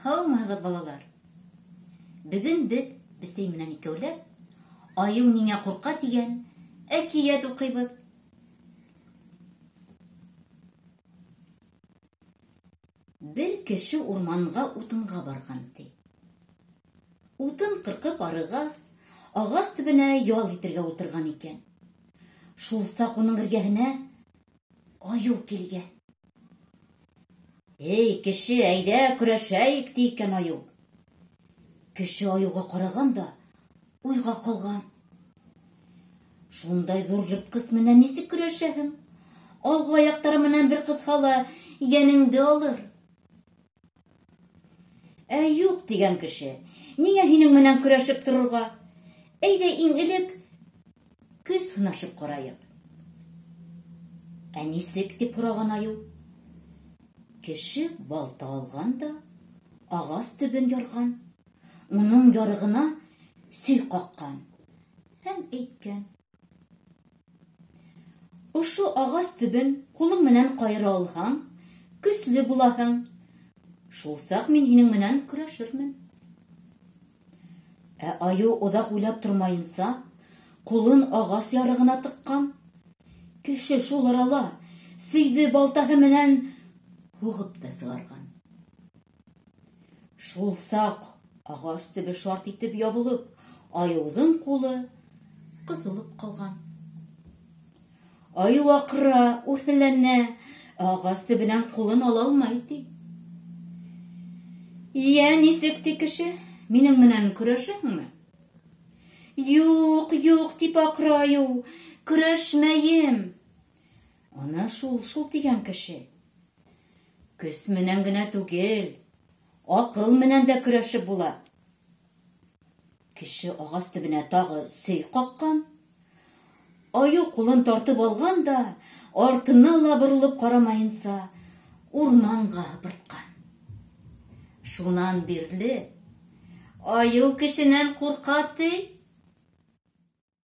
Һаумыһығыҙ, балалар. Бөгөн беҙ бесәй менән икәүләп айыу ниңә ҡурҡа тигән әкиәт уҡыйбыҙ. Бер кеше урманға утынға барған, ти. Утын ҡырҡып арығас, ағас төбөнә ял итергә ултырған икән. Шул саҡ уның эргәһенә айыу килгән. Эй, кеше, әйҙә, көрәшәйек, ти икән айыу. Кеше айыуға ҡараған да уйға ҡалған. Шундай ҙур йыртҡыс менән нисек көрәшәһең? Алғы аяҡтары менән бер ҡыҫһа ла йәнеңде алыр. Ә юҡ, тигән кеше, ниңә һинең менән көрәшеп торорға? Әйҙә иң элек көс һынашып ҡарайыҡ. Ә нисек, тип һораған айыу. Кеше балта алған да ағас төбөн ярған. Уның ярығына сөй ҡаҡҡан һәм әйткән. Ошо ағас төбөн ҡулың менән ҡайыра алһаң, көслө булаһың. Шул саҡ мин һинең менән көрәшермен. Ә айыу оҙаҡ уйлап тормайынса, ҡулын ағас ярығына тыҡҡан. Кеше шул арала сөйҙө балтаһы менән һуғып та сығарған. Шул саҡ ағас төбө шарт итеп ябылып, айыуҙың ҡулы ҡыҫылып ҡалған. Айыу аҡыра, үрһеләнә, ағас төбөнән ҡулын ала алмай, ти. Йә, нисек, ти кеше, минең менән көрәшәһеңме? Юҡ, юҡ, тип аҡыра айыу, көрәшмәйем. Ана шул тигән кеше. Көс менән генә түгел, аҡыл менән дә көрәшеп була. Кеше ағас төбөнә тағы сөй ҡаҡҡан. Айыу ҡулын тартып алған да, артына ла боролоп ҡарамайынса, урманға һыпыртҡан. Шунан бирле айыу кешенән ҡурҡа, ти.